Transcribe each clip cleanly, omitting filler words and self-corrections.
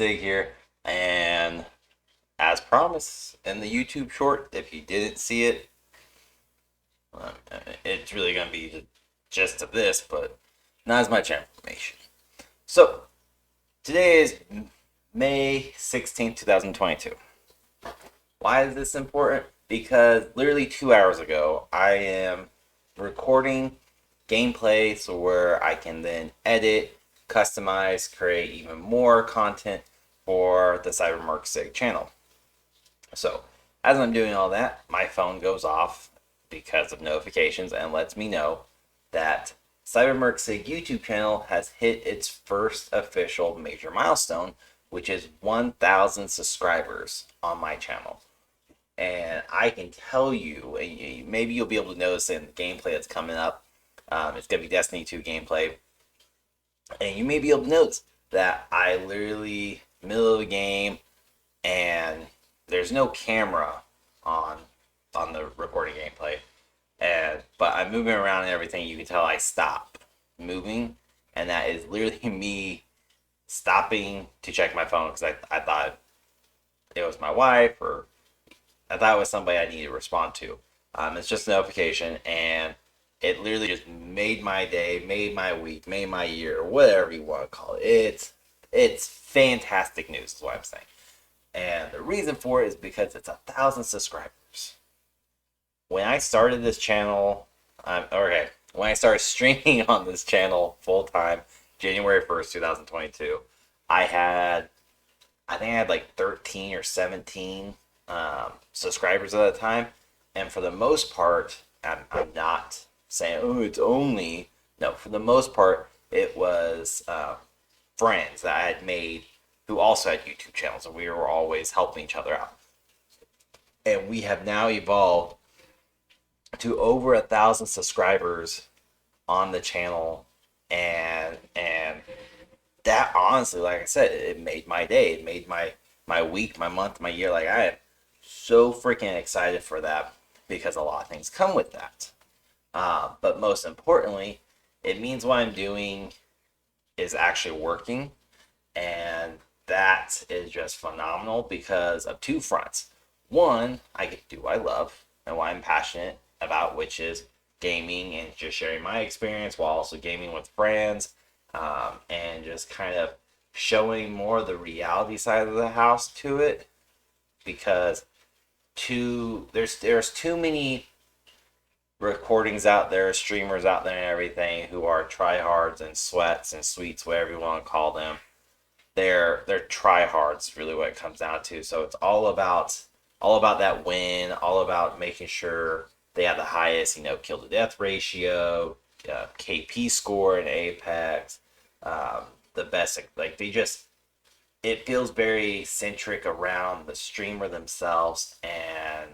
Sig here, and as promised in the YouTube short, if you didn't see it, um, it's really going to be the gist of this, but not as much information. So, today is May 16th, 2022. Why is this important? Because literally 2 hours ago, I am recording gameplay so where I can then edit, customize, create even more content for the Merc channel. So, as I'm doing all that, my phone goes off because of notifications and lets me know that Merc YouTube channel has hit its first official major milestone, which is 1,000 subscribers on my channel. And I can tell you, and maybe you'll be able to notice in the gameplay that's coming up. It's going to be Destiny 2 gameplay. And you may be able to notice that I literally, middle of the game, and there's no camera on the recording gameplay. But I'm moving around and everything. You can tell I stop moving. And that is literally me stopping to check my phone because I thought it was my wife, or I thought it was somebody I needed to respond to. It's just a notification, and it literally just made my day, made my week, made my year, whatever you want to call it. It's fantastic news, is what I'm saying. And the reason for it is because it's 1,000 subscribers. When I started this channel, when I started streaming on this channel full time, January 1st, 2022, I think I had like 13 or 17 subscribers at the time, and for the most part, I'm not saying it's only, no, for the most part it was friends that I had made who also had YouTube channels, and we were always helping each other out. And we have now evolved to over 1,000 subscribers on the channel, and that honestly, like I said, it made my day, it made my week, my month, my year. Like, I am so freaking excited for that because a lot of things come with that. But most importantly, it means what I'm doing is actually working, and that is just phenomenal because of two fronts. One, I get to do what I love and what I'm passionate about, which is gaming and just sharing my experience while also gaming with friends, and just kind of showing more of the reality side of the house to it, because there's too many recordings out there, streamers out there, and everything who are tryhards and sweats and sweets, whatever you want to call them. They're tryhards, really what it comes down to. So it's all about that win, all about making sure they have the highest, kill to death ratio, KP score in Apex, the best. Like, it feels very centric around the streamer themselves, and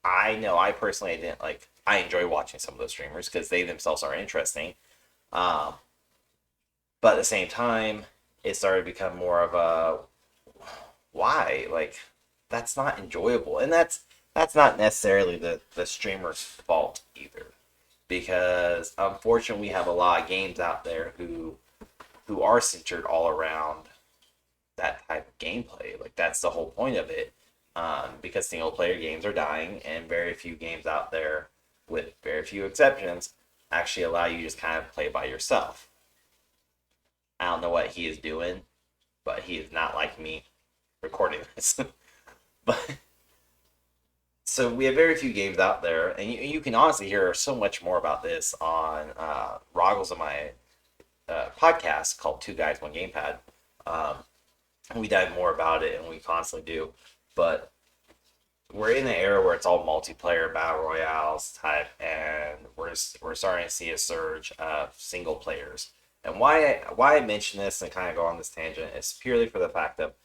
I know I personally didn't like. I enjoy watching some of those streamers because they themselves are interesting, um, but at the same time, it started to become more of a why, like, that's not enjoyable, and that's not necessarily the streamer's fault either, because unfortunately we have a lot of games out there who are centered all around that type of gameplay. Like, that's the whole point of it. Because single player games are dying, and very few games out there, with very few exceptions, actually allow you to just kind of play by yourself. I don't know what he is doing, but he is not like me recording this. But so we have very few games out there, and you can honestly hear so much more about this on Roggles and my podcast called Two Guys One Gamepad. We dive more about it, and we constantly do. But we're in an era where it's all multiplayer battle royales type, and we're starting to see a surge of single players. And why I mention this and kind of go on this tangent is purely for the fact that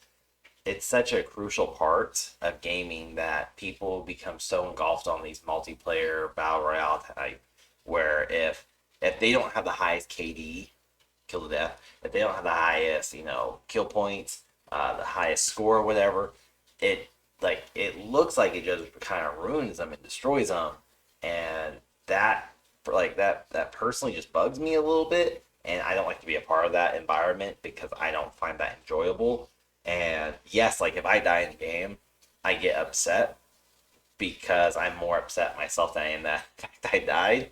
it's such a crucial part of gaming that people become so engulfed on these multiplayer battle royale type, where if they don't have the highest KD, kill to death, if they don't have the highest kill points, the highest score, whatever, it looks like it just kind of ruins them and destroys them, and that personally just bugs me a little bit, and I don't like to be a part of that environment because I don't find that enjoyable. And yes, like if I die in a game, I get upset because I'm more upset myself than I am that fact I died.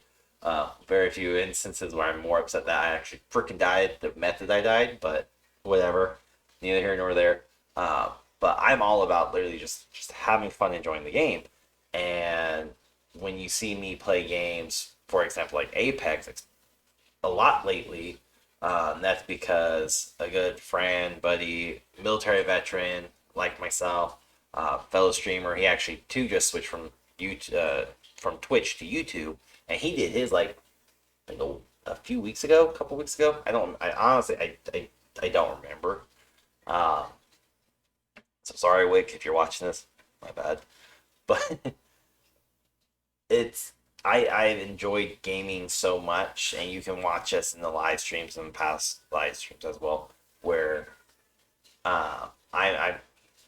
Very few instances where I'm more upset that I actually freaking died, the method I died, but whatever, neither here nor there. But I'm all about literally just having fun, enjoying the game. And when you see me play games, for example, like Apex, a lot lately, that's because a good friend, buddy, military veteran like myself, fellow streamer, he actually too just switched from YouTube, from Twitch to YouTube, and he did his like a few weeks ago, a couple weeks ago. I honestly, I don't remember. Um, so sorry, Wick, if you're watching this, my bad. But it's I've enjoyed gaming so much, and you can watch us in the live streams and past live streams as well, where I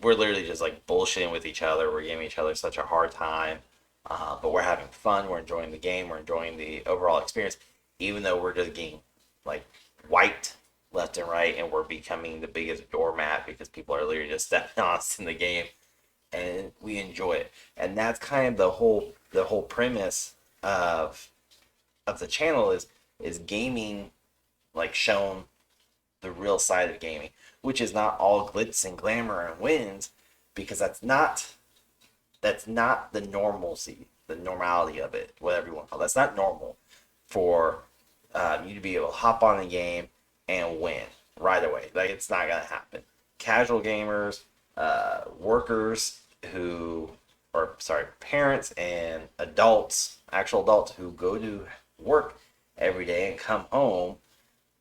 we're literally just like bullshitting with each other. We're giving each other such a hard time, but we're having fun. We're enjoying the game. We're enjoying the overall experience, even though we're just getting like wiped left and right, and we're becoming the biggest doormat because people are literally just stepping on us in the game, and we enjoy it. And that's kind of the whole premise of the channel is gaming, like shown the real side of gaming, which is not all glitz and glamour and wins, because that's not the normalcy, the normality of it, whatever you want to call it. That's not normal for you to be able to hop on the game and win right away. Like, it's not gonna happen. Casual gamers, workers who, or sorry, parents and adults, actual adults who go to work every day and come home.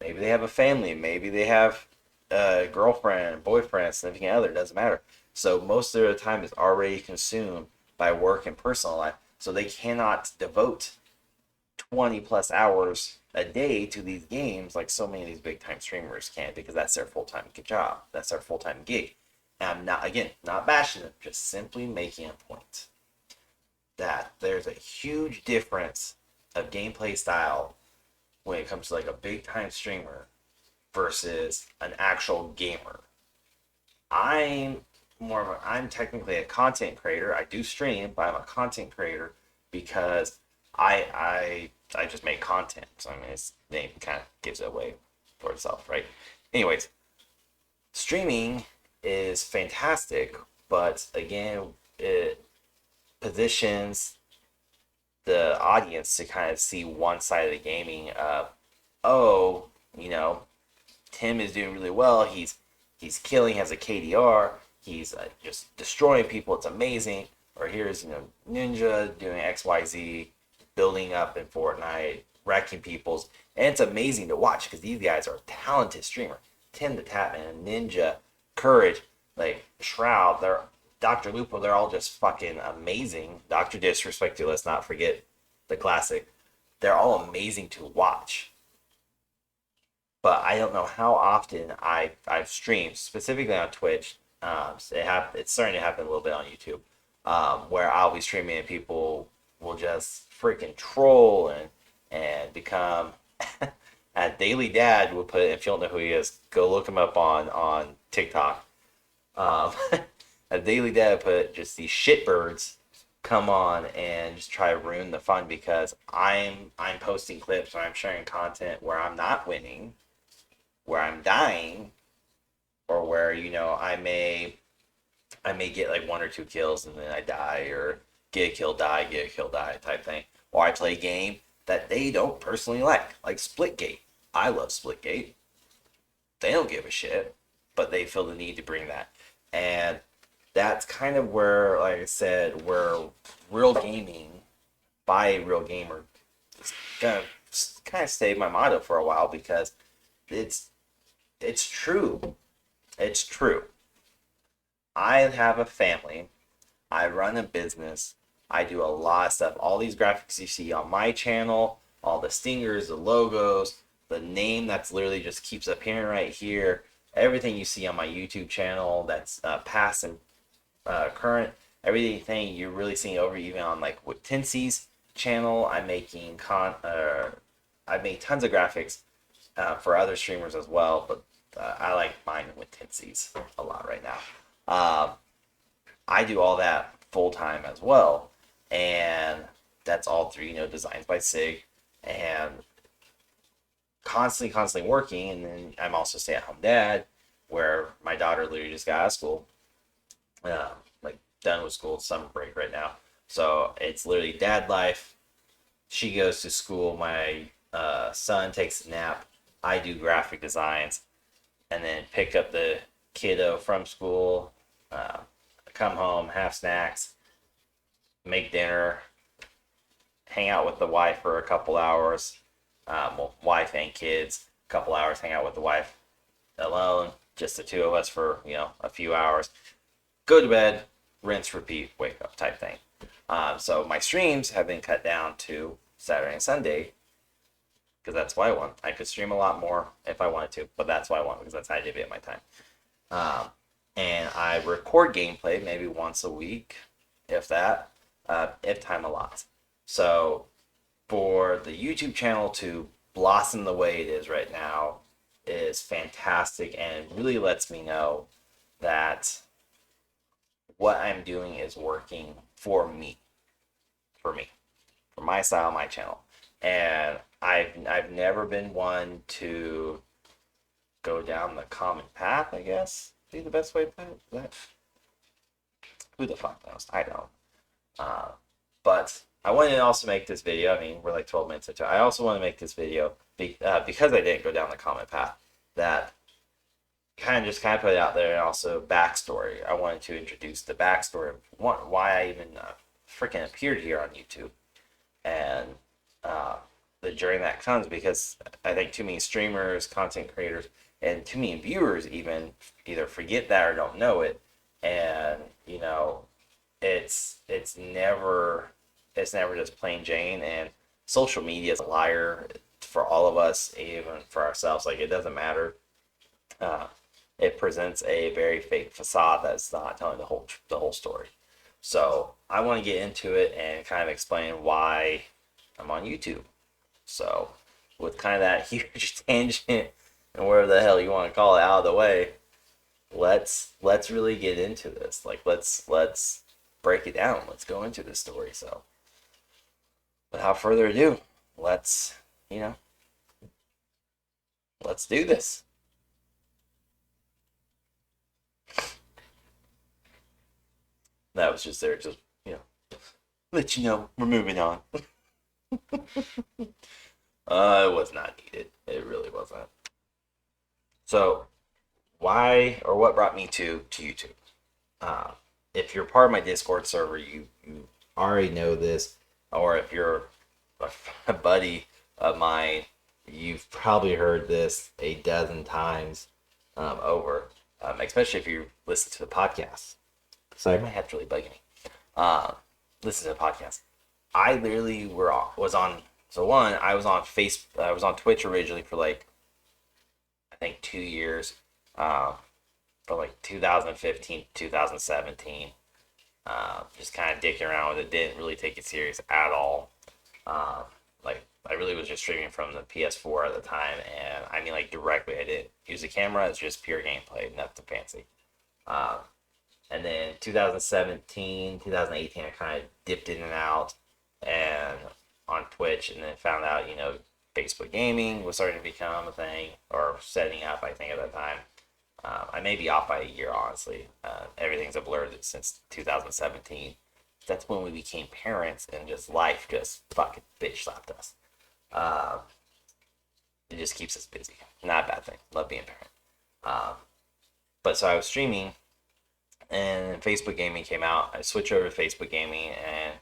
Maybe they have a family. Maybe they have a girlfriend, boyfriend, significant other. Doesn't matter. So most of their time is already consumed by work and personal life. So they cannot devote 20 plus hours a day to these games like so many of these big time streamers can, because that's their full time job. That's their full time gig. And I'm not, again, not bashing them, just simply making a point that there's a huge difference of gameplay style when it comes to like a big time streamer versus an actual gamer. I'm I'm technically a content creator. I do stream, but I'm a content creator because I just make content. So I mean, its name kind of gives it away for itself, right? Anyways, streaming is fantastic, but again, it positions the audience to kind of see one side of the gaming of, oh, you know, Tim is doing really well. He's killing, has a KDR. He's just destroying people. It's amazing. Or here's Ninja doing XYZ, building up in Fortnite, wrecking people's, and it's amazing to watch because these guys are talented streamer. Tim the Tatman, Ninja, Courage, like Shroud, they're Dr. Lupo, they're all just fucking amazing. Dr. Disrespect, let's not forget the classic. They're all amazing to watch. But I don't know how often I've streamed, specifically on Twitch. It's starting to happen a little bit on YouTube, where I'll be streaming and people will just freaking troll and become. Daily Dad will put, if you don't know who he is, go look him up on TikTok. Um, a Daily Dad put just these shitbirds come on and just try to ruin the fun because I'm posting clips or I'm sharing content where I'm not winning, where I'm dying, or where I may get like one or two kills and then I die, or get a kill, die type thing. Or I play a game that they don't personally like Splitgate. I love Splitgate. They don't give a shit, but they feel the need to bring that. And that's kind of where, like I said, where real gaming by a real gamer is gonna kind of stay my motto for a while, because it's it's true. It's true. I have a family. I run a business. I do a lot of stuff. All these graphics you see on my channel, all the stingers, the logos, the name that's literally just keeps appearing right here. Everything you see on my YouTube channel that's past and current, everything you're really seeing over, even on like with Tinsy's channel. I'm making I make tons of graphics for other streamers as well, but I like mine with tensies a lot right now. Um, I do all that full time as well, and that's all through designs by Sig, and constantly working. And then I'm also stay at home dad, where my daughter literally just got out of school, uh, like done with school, summer break right now. So it's literally dad life. She goes to school. My son takes a nap. I do graphic designs, and then pick up the kiddo from school. Uh, Come home, have snacks, make dinner, hang out with the wife for a couple hours. Well, wife and kids, a couple hours, hang out with the wife alone, just the two of us for a few hours. Go to bed, rinse, repeat, wake up type thing. So my streams have been cut down to Saturday and Sunday because that's why I want. I could stream a lot more if I wanted to, but that's why I want because that's how I divvy up my time. Um, and I record gameplay maybe once a week, if that, if time allots. So for the YouTube channel to blossom the way it is right now is fantastic and really lets me know that what I'm doing is working for me, for me, for my style, my channel. And I've never been one to go down the common path, I guess, be the best way to put it. Who the fuck knows? I don't. Uh, but I wanted to also make this video. I mean, we're like 12 minutes into it. I also want to make this video because I didn't go down the common path. That kind of put it out there, and also backstory. I wanted to introduce the backstory of why I even freaking appeared here on YouTube, and the journey that comes, because I think too many streamers, content creators, and too many viewers even either forget that or don't know it, and it's never just plain Jane, and social media is a liar for all of us, even for ourselves. Like, it doesn't matter. Uh, it presents a very fake facade that's not telling the whole story. So I want to get into it and kind of explain why I'm on YouTube. So with kind of that huge tangent and whatever the hell you want to call it out of the way, let's really get into this. Like, let's break it down. Let's go into this story. So without further ado, let's let's do this. That was just there, just let you know we're moving on. It was not needed. It really wasn't. So, why or what brought me to YouTube? Uh, if you're part of my Discord server, you already know this, or if you're a buddy of mine, you've probably heard this a dozen times over, especially if you listen to the podcast. Sorry, my head's really bugging me. Listen to the podcast. I literally was on. So one, I was on I was on Twitch originally for like I think 2 years, from like 2015 2017. Just kind of dicking around with it. Didn't really take it serious at all. Like, I really was just streaming from the PS4 at the time, and I mean, like, directly. I didn't use a camera. It's just pure gameplay, nothing fancy. Um, and then 2017, 2018, I kind of dipped in and out, and on Twitch, and then found out, Facebook gaming was starting to become a thing, or setting up, I think, at that time. I may be off by a year, honestly. Everything's a blur since 2017. That's when we became parents, and just life just fucking bitch slapped us. Uh, it just keeps us busy. Not a bad thing. Love being a parent. But so I was streaming, and Facebook gaming came out. I switched over to Facebook gaming, and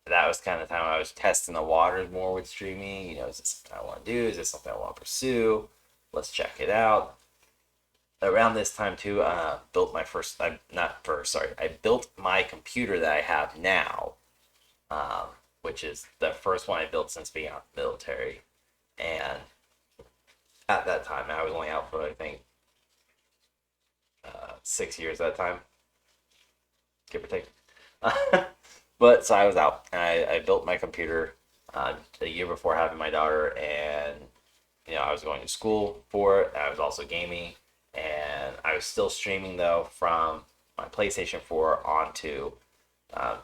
that was kind of the time I was testing the waters more with streaming. Is this something I want to do? Is this something I want to pursue? Let's check it out. Around this time too, built my first. I built my computer that I have now, which is the first one I built since being out of the military. And at that time, I was only out for, I think, 6 years at that time, give or take. But so I was out, and I built my computer the year before having my daughter, and I was going to school for it. I was also gaming, and I was still streaming though from my PlayStation 4 onto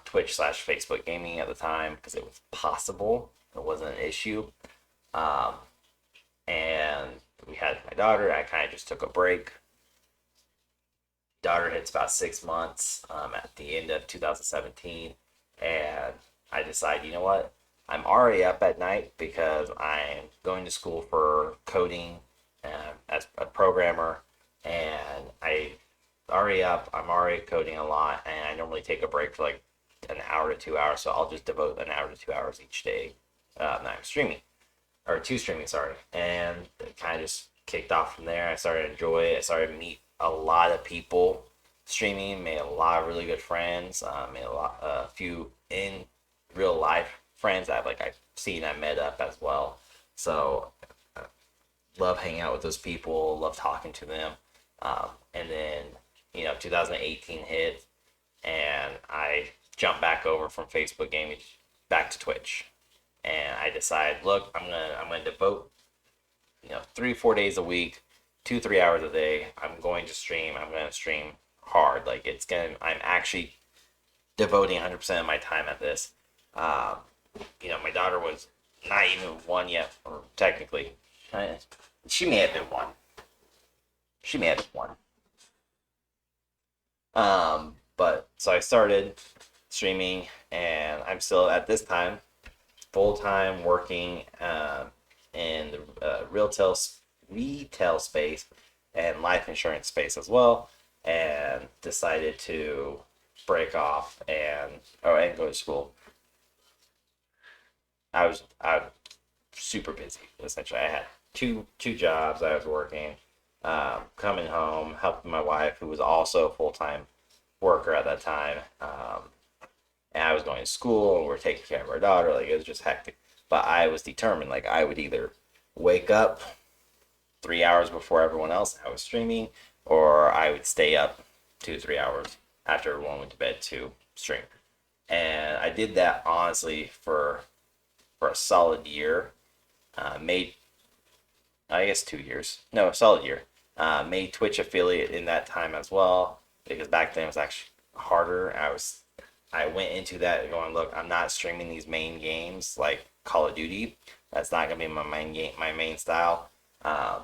Twitch slash Facebook gaming at the time because it was possible. It wasn't an issue. Um, and we had my daughter. I kind of just took a break. Daughter hits about 6 months at the end of 2017, and I decided, you know what? I'm already up at night because I'm going to school for coding as a programmer, and I already up. I'm already coding a lot, and I normally take a break for like an hour to 2 hours. So I'll just devote an hour to 2 hours each day that I'm streaming or two streaming, sorry. And it kind of just kicked off from there. I started to enjoy it. I started to meet a lot of people streaming, made a lot of really good friends, made a few in real life friends that I've seen, I met up as well. So love hanging out with those people, love talking to them. And then 2018 hit, and I jumped back over from Facebook gaming back to Twitch, and I decided, look, I'm gonna devote 3 4 days a week, 2 3 hours a day. I'm going to stream. I'm going to stream hard. I'm actually devoting 100% of my time at this. Um, my daughter was not even one yet, or technically, she may have been one. She may have been one. But so I started streaming, and I'm still at this time full time working in the retail space and life insurance space as well, and decided to break off and go to school. I was super busy essentially. I had two jobs I was working, coming home, helping my wife who was also a full time worker at that time. And I was going to school and we are taking care of our daughter. Like it was just hectic. But I was determined. Like I would either wake up 3 hours before everyone else, I was streaming, or I would stay up 2 3 hours after everyone went to bed to stream. And I did that honestly for a solid year. Made I guess 2 years. No, a solid year. Made Twitch affiliate in that time as well because back then it was actually harder. I went into that going, look, I'm not streaming these main games like Call of Duty. That's not gonna be my main game, my main style. Um,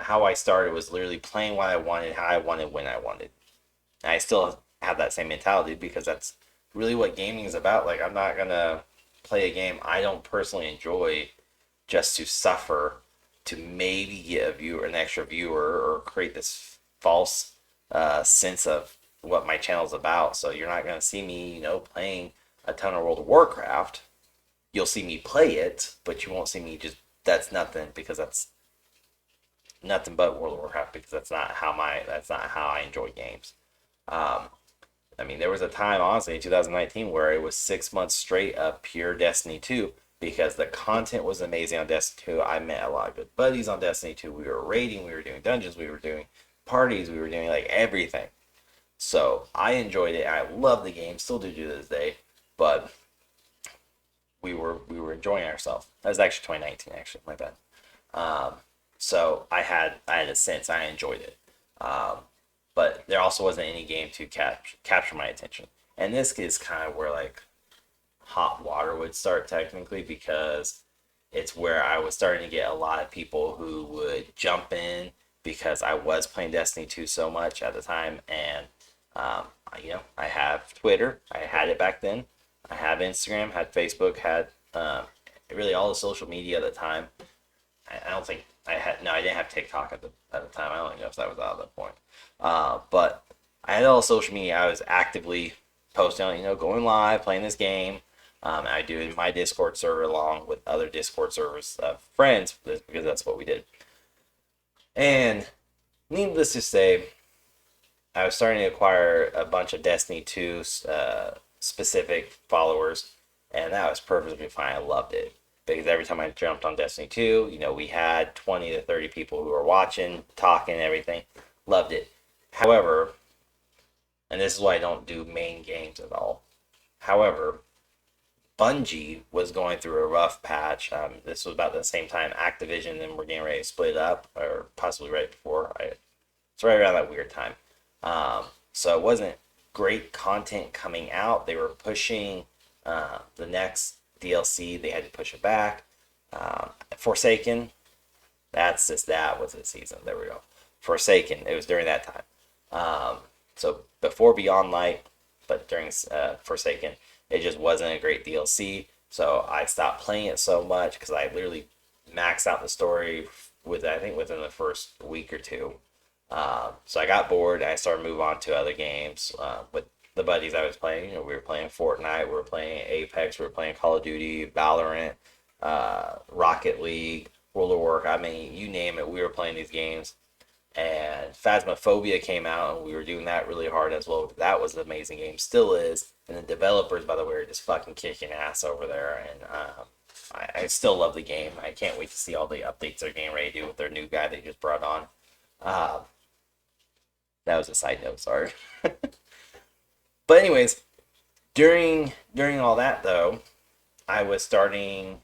how I started was literally playing what I wanted, how I wanted, when I wanted. And I still have that same mentality because that's really what gaming is about. Like I'm not gonna play a game I don't personally enjoy just to suffer to maybe get a viewer, an extra viewer, or create this false sense of what my channel's about. So you're not gonna see me, playing a ton of World of Warcraft. You'll see me play it, but you won't see me just. That's nothing because that's nothing but World of Warcraft because that's not how I enjoy games. Um, I mean, there was a time, honestly, in 2019 where it was 6 months straight of pure Destiny 2 because the content was amazing on Destiny 2. I met a lot of good buddies on Destiny 2. We were raiding, we were doing dungeons, we were doing parties, we were doing like everything. So I enjoyed it. I love the game, still do to this day. But we were enjoying ourselves. That was actually 2019, actually, my bad. Um, so I had a sense I enjoyed it. Um, but there also wasn't any game to capture my attention. And this is kind of where like hot water would start technically because it's where I was starting to get a lot of people who would jump in because I was playing Destiny 2 so much at the time, and um, I have Twitter. I had it back then. I have Instagram, had Facebook, had really all the social media at the time. I don't think I had. No, I didn't have TikTok at the time. I don't even know if that was out at that point. But I had all the social media. I was actively posting on, going live, playing this game. I do it in my Discord server along with other Discord servers of friends because that's what we did. And needless to say, I was starting to acquire a bunch of Destiny 2 specific followers, and that was perfectly fine. I loved it because every time I jumped on Destiny 2, we had 20 to 30 people who were watching, talking, everything. Loved it. However, and this is why I don't do main games at all. However, Bungie was going through a rough patch. This was about the same time Activision and we're getting ready to split up, or possibly right before. It's right around that weird time. So it wasn't great content coming out. They were pushing the next DLC. They had to push it back. Forsaken. That's just that was the season. There we go. Forsaken. It was during that time. So before Beyond Light, but during Forsaken, it just wasn't a great DLC. So I stopped playing it so much because I literally maxed out the story I think within the first week or two. So I got bored and I started to move on to other games with the buddies I was playing. We were playing Fortnite, we were playing Apex, we were playing Call of Duty, Valorant, Rocket League, World of Warcraft. I mean, you name it, we were playing these games. And Phasmophobia came out, and we were doing that really hard as well. That was an amazing game, still is. And the developers, by the way, are just fucking kicking ass over there. And I still love the game. I can't wait to see all the updates they're getting ready to do with their new guy they just brought on. That was a side note, sorry. But anyways, during all that though, I was starting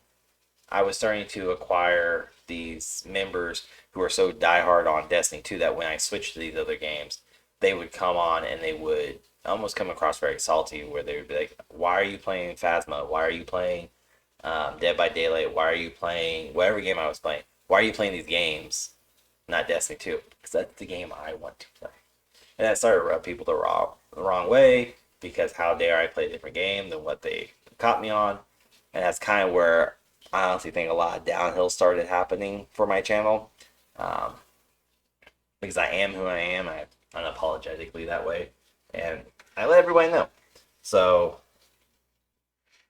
to acquire these members who are so diehard on Destiny 2 that when I switched to these other games, they would come on and they would almost come across very salty, where they would be like, "Why are you playing Phasma? Why are you playing Dead by Daylight? Why are you playing whatever game I was playing? Why are you playing these games, not Destiny 2? Because that's the game I want to play." And that started to rub people the wrong way, because how dare I play a different game than what they caught me on. And that's kind of where I honestly think a lot of downhill started happening for my channel. Um, because I am who I am, I'm unapologetically that way. And I let everybody know. So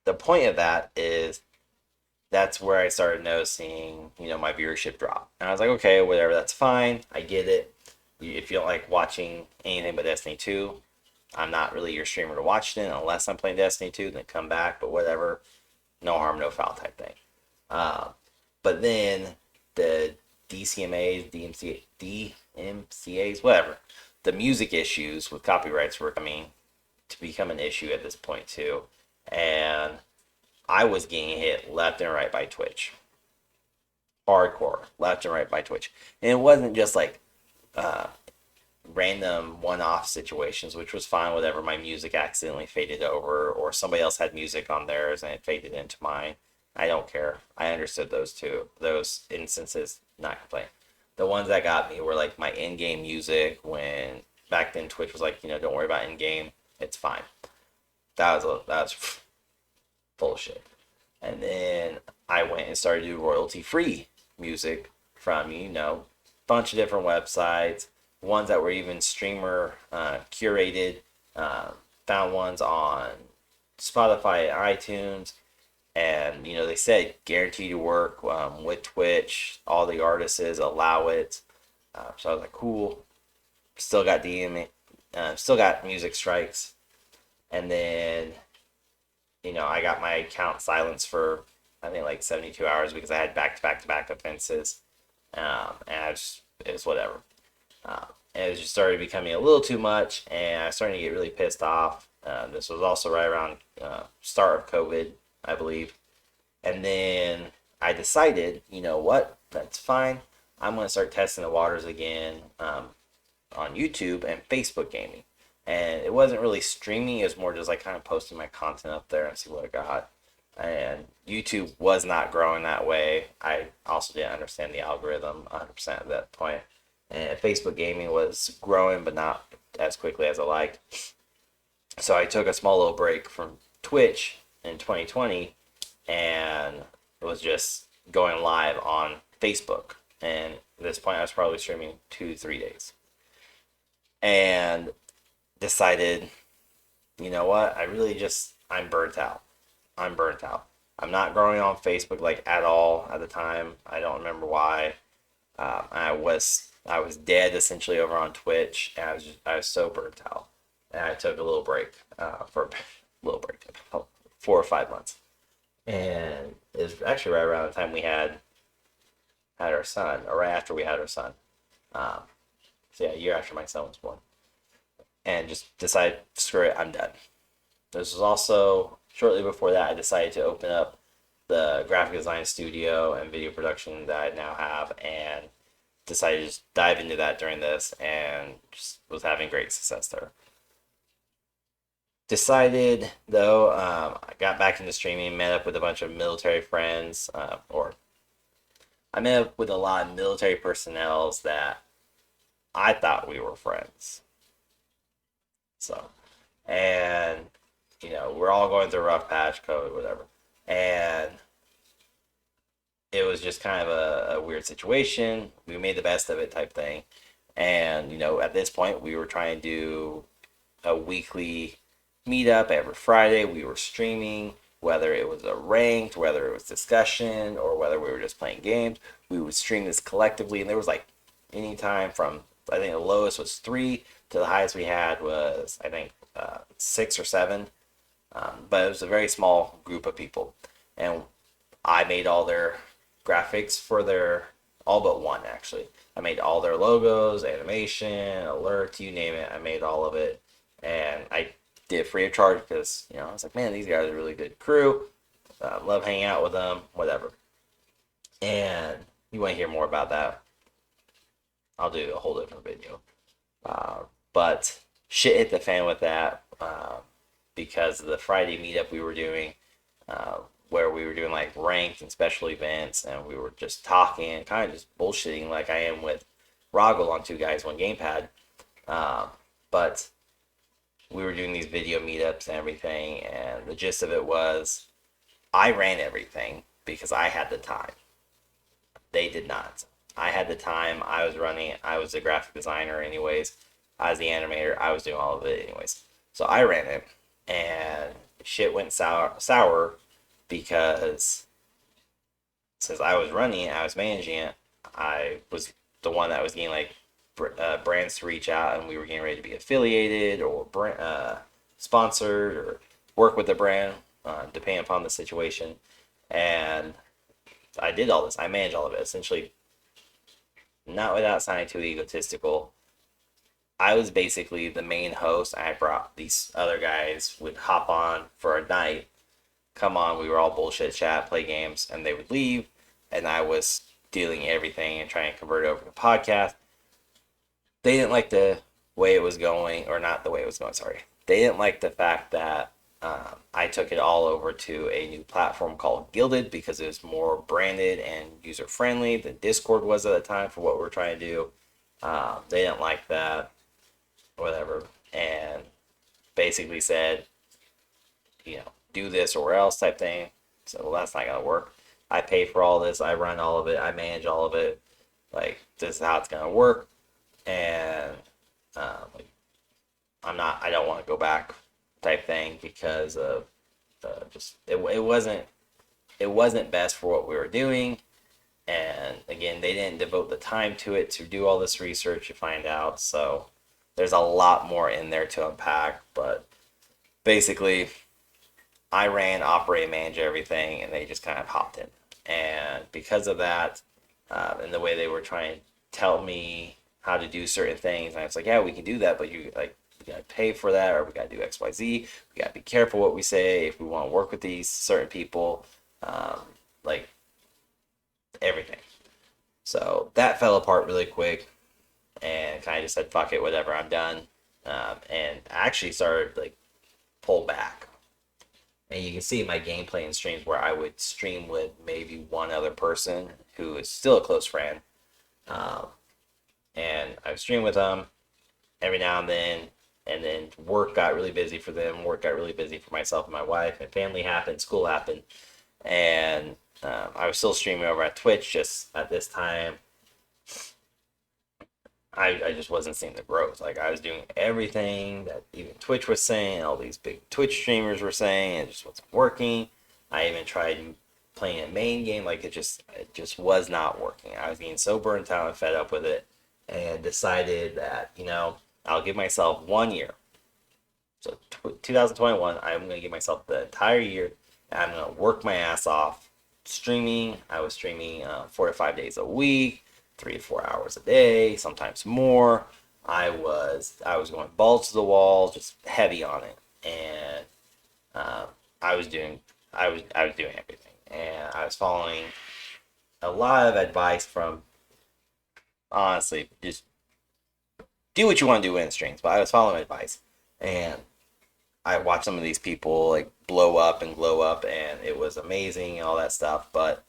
the point of that is that's where I started noticing, my viewership drop. And I was like, okay, whatever, that's fine. I get it. If you don't like watching anything but Destiny 2, I'm not really your streamer to watch it unless I'm playing Destiny 2, then come back, but whatever. No harm, no foul type thing. But then the DCMAs, DMCAs, whatever, the music issues with copyrights were coming to become an issue at this point too. And I was getting hit left and right by Twitch. Hardcore, left and right by Twitch. And it wasn't just like random one-off situations, which was fine, whatever. My music accidentally faded over, or somebody else had music on theirs and it faded into mine. I don't care. I understood those instances, not complain. The ones that got me were like my in-game music, when back then Twitch was like, don't worry about in-game, it's fine. That was full of shit. And then I went and started to do royalty-free music from, bunch of different websites, ones that were even streamer curated. Found ones on Spotify and iTunes, and they said guaranteed to work with Twitch. All the artists allow it. So I was like, cool. Still got still got music strikes, and then I got my account silenced for I think like 72 hours because I had back-to-back offenses, and it was whatever. And it just started becoming a little too much, and I was starting to get really pissed off. This was also right around start of COVID, I believe. And then I decided, what, that's fine. I'm going to start testing the waters again on YouTube and Facebook gaming. And it wasn't really streaming, it was more just like kind of posting my content up there and see what I got. And YouTube was not growing that way. I also didn't understand the algorithm 100% at that point. And Facebook gaming was growing, but not as quickly as I liked. So I took a small little break from Twitch in 2020 and was just going live on Facebook. And at this point, I was probably streaming 2-3 days. And decided, you know what? I'm burnt out. I'm not growing on Facebook like at all at the time. I don't remember why. I was dead essentially over on Twitch, and I was so burnt out, and I took a little break for a little break, 4 or 5 months, and it was actually right around the time we had our son, or right after we had our son. So yeah, a year after my son was born, and just decided, screw it, I'm done. This was also shortly before that I decided to open up the graphic design studio and video production that I now have, and decided to just dive into that during this, and just was having great success there. Decided though, I got back into streaming, met up with a bunch of military friends, or I met up with a lot of military personnel that I thought we were friends. So, and we're all going through a rough patch, code, whatever, and it was just kind of a weird situation. We made the best of it, type thing, and at this point, we were trying to do a weekly meetup every Friday. We were streaming, whether it was a ranked, whether it was discussion, or whether we were just playing games. We would stream this collectively, and there was like any time from, I think the lowest was 3 to the highest we had was, I think, 6 or 7. But it was a very small group of people, and I made all their graphics for their, all but one actually. I made all their logos, animation, alerts, you name it. I made all of it, and I did it free of charge because I was like, man, these guys are a really good crew. Love hanging out with them, whatever. And you want to hear more about that? I'll do a whole different video. But shit hit the fan with that, because of the Friday meetup we were doing, where we were doing like ranked and special events, and we were just talking and kind of just bullshitting like I am with Roggle on Two Guys One Gamepad. But we were doing these video meetups and everything, and the gist of it was I ran everything because I had the time. They did not. I had the time. I was running it. I was the graphic designer anyways. I was the animator. I was doing all of it anyways. So I ran it, and shit went sour because since I was running it, I was managing it, I was the one that was getting like brands to reach out, and we were getting ready to be affiliated or sponsored or work with the brand, depending upon the situation. And I did all this. I managed all of it. Essentially, not without sounding too egotistical, I was basically the main host. I brought these other guys would hop on for a night, come on, we were all bullshit chat, play games, and they would leave, and I was dealing everything and trying to convert it over to podcast. They didn't like the way it was going, or not the way it was going, sorry. They didn't like the fact that I took it all over to a new platform called Gilded because it was more branded and user friendly than Discord was at the time for what we were trying to do. They didn't like that, whatever, and basically said, do this or else type thing. So, well, that's not gonna work. I pay for all this. I run all of it. I manage all of it. Like, this is how it's gonna work. And like, I don't want to go back type thing because of just it wasn't best for what we were doing. And again, they didn't devote the time to it to do all this research to find out. So there's a lot more in there to unpack. But basically, I ran, operate, manage everything, and they just kind of hopped in. And because of that, and the way they were trying to tell me how to do certain things, and I was like, yeah, we can do that, but we gotta pay for that, or we gotta do X, Y, Z. We gotta be careful what we say if we want to work with these certain people, like everything. So that fell apart really quick, and kind of just said, fuck it, whatever, I'm done. And I actually started like pull back. And you can see my gameplay in streams where I would stream with maybe one other person who is still a close friend. And I would stream with them every now and then work got really busy for them. Work got really busy for myself and my wife, and family happened, school happened. And I was still streaming over at Twitch, just at this time I just wasn't seeing the growth. Like, I was doing everything that even Twitch was saying, all these big Twitch streamers were saying, and it just wasn't working. I even tried playing a main game, like it just was not working. I was getting so burnt out and fed up with it, and decided that, I'll give myself 1 year. So 2021, I'm going to give myself the entire year, and I'm going to work my ass off streaming. I was streaming 4 to 5 days a week, 3 to 4 hours a day, sometimes more. I was going balls to the wall, just heavy on it. And Um, I was doing I was doing everything, and I was following a lot of advice from, honestly, just do what you want to do in streams. But I was following advice, and I watched some of these people like blow up and glow up, and it was amazing and all that stuff. But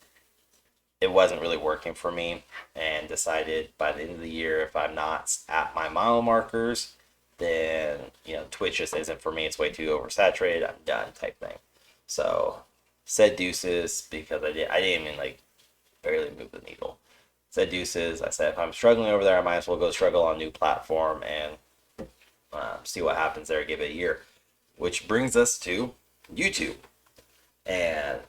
it wasn't really working for me, and decided by the end of the year, if I'm not at my mile markers, then Twitch just isn't for me. It's way too oversaturated. I'm done, type thing. So said deuces, because I didn't even like barely move the needle. Said deuces. I said if I'm struggling over there, I might as well go struggle on a new platform and see what happens there. Give it a year, which brings us to YouTube. And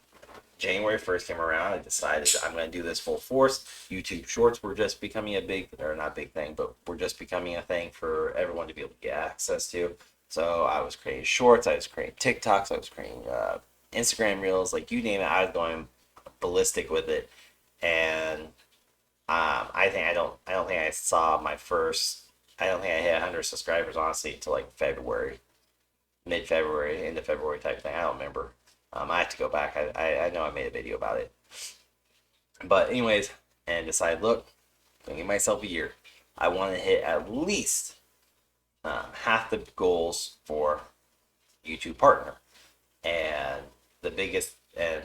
January 1st came around, I decided I'm going to do this full force. YouTube Shorts were just becoming a big, or not big thing, but were just becoming a thing for everyone to be able to get access to. So I was creating Shorts, I was creating TikToks, I was creating Instagram Reels, like you name it, I was going ballistic with it. And I don't think I saw my first, I don't think I hit 100 subscribers, honestly, until like February, mid-February, end of February type thing. I don't remember. I have to go back. I know I made a video about it. But anyways, and decided, look, I'm gonna give myself a year. I want to hit at least half the goals for YouTube partner. And the biggest and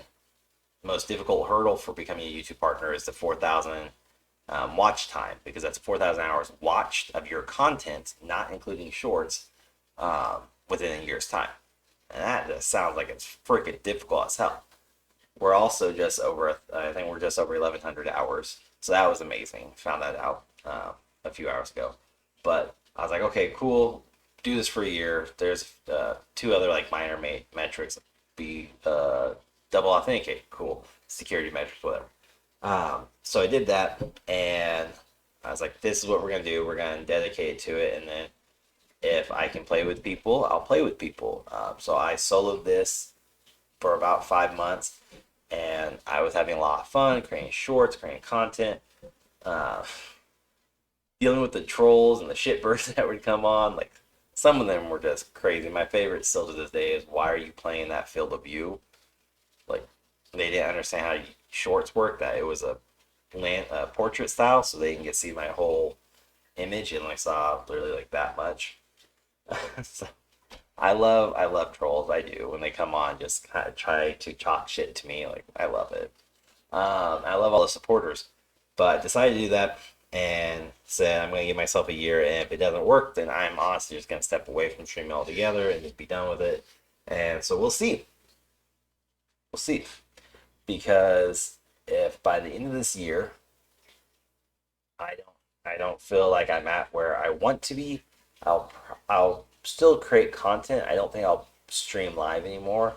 most difficult hurdle for becoming a YouTube partner is the 4,000 watch time, because that's 4,000 hours watched of your content, not including shorts, within a year's time. And that just sounds like it's freaking difficult as hell. We're also just over, I think we're just over 1,100 hours. So that was amazing. Found that out a few hours ago. But I was like, okay, cool. Do this for a year. There's two other like minor metrics. Be double authenticate. Cool. Security metrics, whatever. So I did that, and I was like, this is what we're going to do. We're going to dedicate to it, and then if I can play with people, I'll play with people. So I soloed this for about 5 months, and I was having a lot of fun creating shorts, creating content, uh, dealing with the trolls and the shitbirds that would come on. Like, some of them were just crazy. My favorite still to this day is, why are you playing that field of view? Like, they didn't understand how shorts work, that it was a portrait style, so they can get see my whole image, and I saw literally like that much. So, I love trolls. I do, when they come on, just kind of try to talk shit to me. Like, I love it. I love all the supporters, but I decided to do that and said I'm going to give myself a year, and if it doesn't work, then I'm honestly just going to step away from streaming altogether and just be done with it. And so we'll see. We'll see, because if by the end of this year I don't I don't feel like I'm at where I want to be, I'll still create content. I don't think I'll stream live anymore.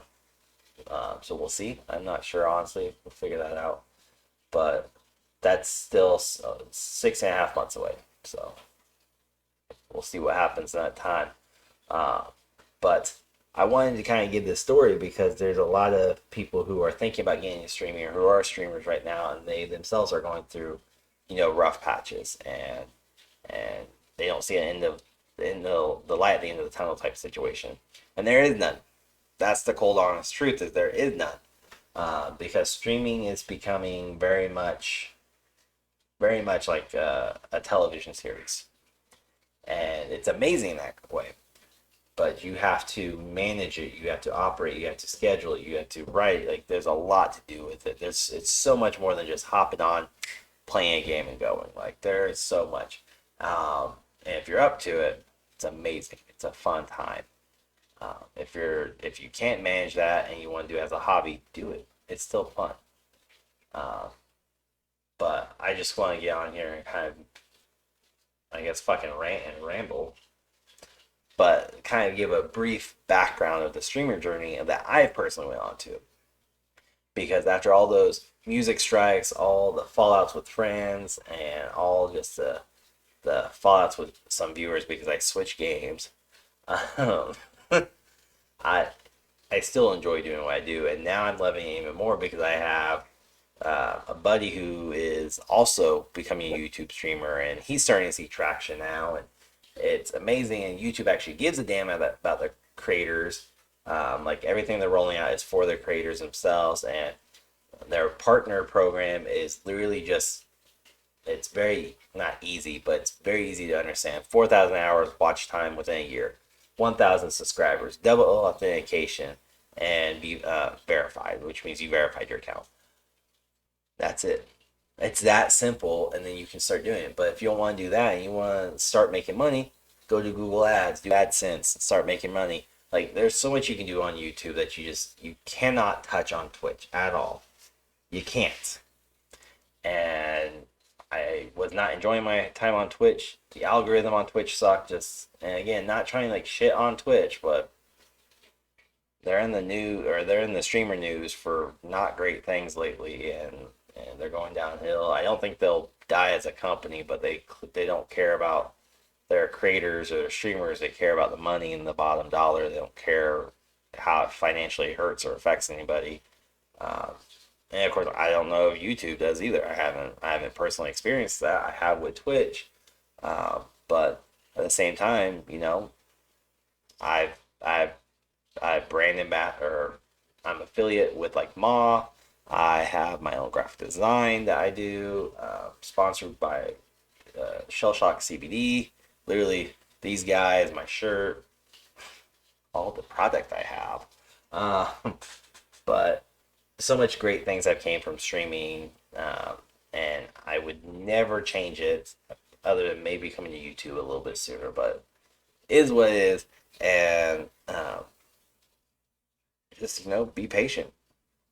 So we'll see. I'm not sure, honestly. We'll figure that out. But that's still 6.5 months away. So we'll see what happens in that time. Uh, but I wanted to kind of give this story because there's a lot of people who are thinking about getting into streaming, or who are streamers right now, and they themselves are going through, rough patches, and they don't see an end of the light at the end of the tunnel type situation, and there is none. That's the cold honest truth, is there is none, because streaming is becoming very much like a television series, and it's amazing in that way. But you have to manage it, you have to operate, you have to schedule it, you have to write. Like, there's a lot to do with it. It's so much more than just hopping on, playing a game, and going. Like, there's so much. And if you're up to it, it's amazing. It's a fun time. If you can't manage that and you want to do it as a hobby, do it. It's still fun. Uh, but I just want to get on here and kind of, I guess, fucking rant and ramble, but kind of give a brief background of the streamer journey that I personally went on to. Because after all those music strikes, all the fallouts with friends, and all just the fallouts with some viewers because I switched games, um, I I still enjoy doing what I do, and now I'm loving it even more because I have a buddy who is also becoming a YouTube streamer, and he's starting to see traction now, and it's amazing. And YouTube actually gives a damn about the creators, Like everything they're rolling out is for the creators themselves, and their partner program is literally just, it's very not easy, but it's very easy to understand. 4,000 hours watch time within a year, 1,000 subscribers, double authentication, and be verified, which means you verified your account. That's it. It's that simple, and then you can start doing it. But if you don't want to do that and you want to start making money, go to Google Ads, do AdSense, start making money. Like there's so much you can do on YouTube that you cannot touch on Twitch at all. You can't. And I was not enjoying my time on Twitch. The algorithm on Twitch sucked. Just, and again, not trying to like shit on Twitch, but they're in the new, or they're in the streamer news for not great things lately, and they're going downhill. I don't think they'll die as a company, but they don't care about their creators or their streamers. They care about the money and the bottom dollar. They don't care how it financially hurts or affects anybody. Um, and of course, I don't know if YouTube does either. I haven't personally experienced that. I have with Twitch, but at the same time, I've I've I brand or I'm affiliate with like Ma. I have my own graphic design that I do, sponsored by Shell Shock CBD. Literally, these guys, my shirt, all the product I have. But so much great things that came from streaming, and I would never change it, other than maybe coming to YouTube a little bit sooner. But it is what it is, and just be patient.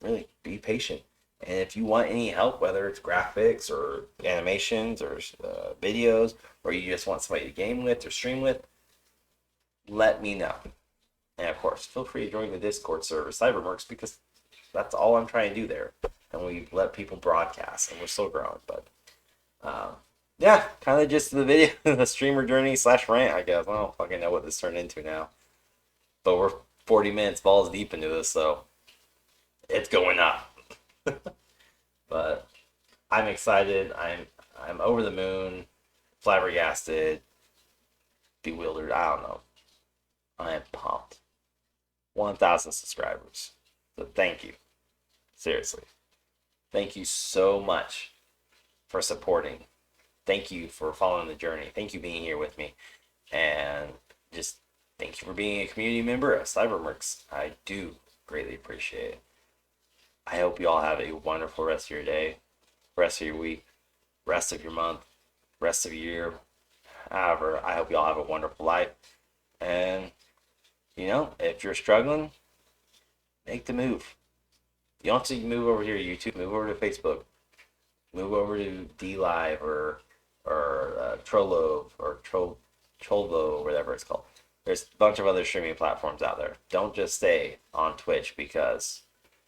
Really, be patient. And if you want any help, whether it's graphics or animations or videos, or you just want somebody to game with or stream with, let me know. And of course, feel free to join the Discord server, CyberMercs, because that's all I'm trying to do there. And we let people broadcast, and we're still growing. But yeah, kind of just the video, the streamer journey / rant, I guess. I don't fucking know what this turned into now. But we're 40 minutes balls deep into this, so it's going up. But I'm excited. I'm over the moon, flabbergasted, bewildered. I don't know. I am pumped. 1,000 subscribers. So thank you. Seriously. Thank you so much for supporting. Thank you for following the journey. Thank you for being here with me. And just thank you for being a community member of CyberMercs. I do greatly appreciate it. I hope you all have a wonderful rest of your day, rest of your week, rest of your month, rest of your year. However, I hope you all have a wonderful life. And, if you're struggling, make the move. You don't have to move over here to YouTube, move over to Facebook, move over to DLive or Trollo or Trovo, or whatever it's called. There's a bunch of other streaming platforms out there. Don't just stay on Twitch because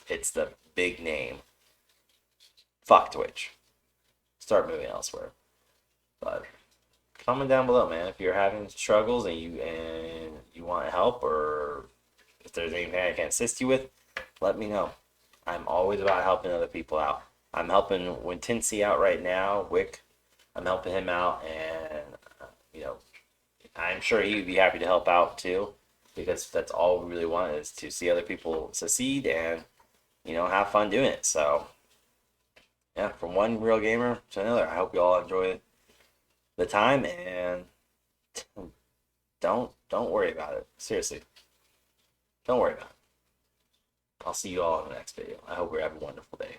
it's the big name. Fuck Twitch. Start moving elsewhere. But comment down below, man, if you're having struggles and you want help, or if there's anything I can assist you with, let me know. I'm always about helping other people out. I'm helping Wintincy out right now, Wick. I'm helping him out, and I'm sure he would be happy to help out too, because that's all we really want, is to see other people succeed and have fun doing it. So yeah, from one real gamer to another, I hope you all enjoy the time, and don't worry about it. Seriously, don't worry about it. I'll see you all in the next video. I hope you have a wonderful day.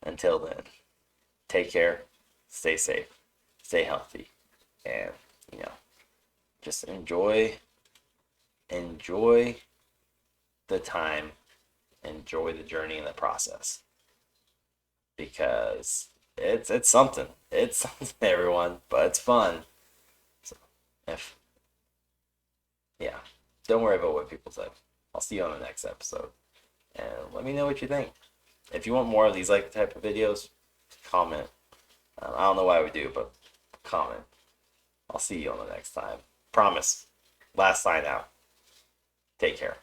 Until then, take care, stay safe, stay healthy, and just enjoy the time, enjoy the journey and the process, because it's something. It's something, everyone, but it's fun. So yeah, don't worry about what people say. I'll see you on the next episode, and let me know what you think. If you want more of these type of videos, comment. I don't know why we do, but comment. I'll see you on the next time. Promise. Last sign out. Take care.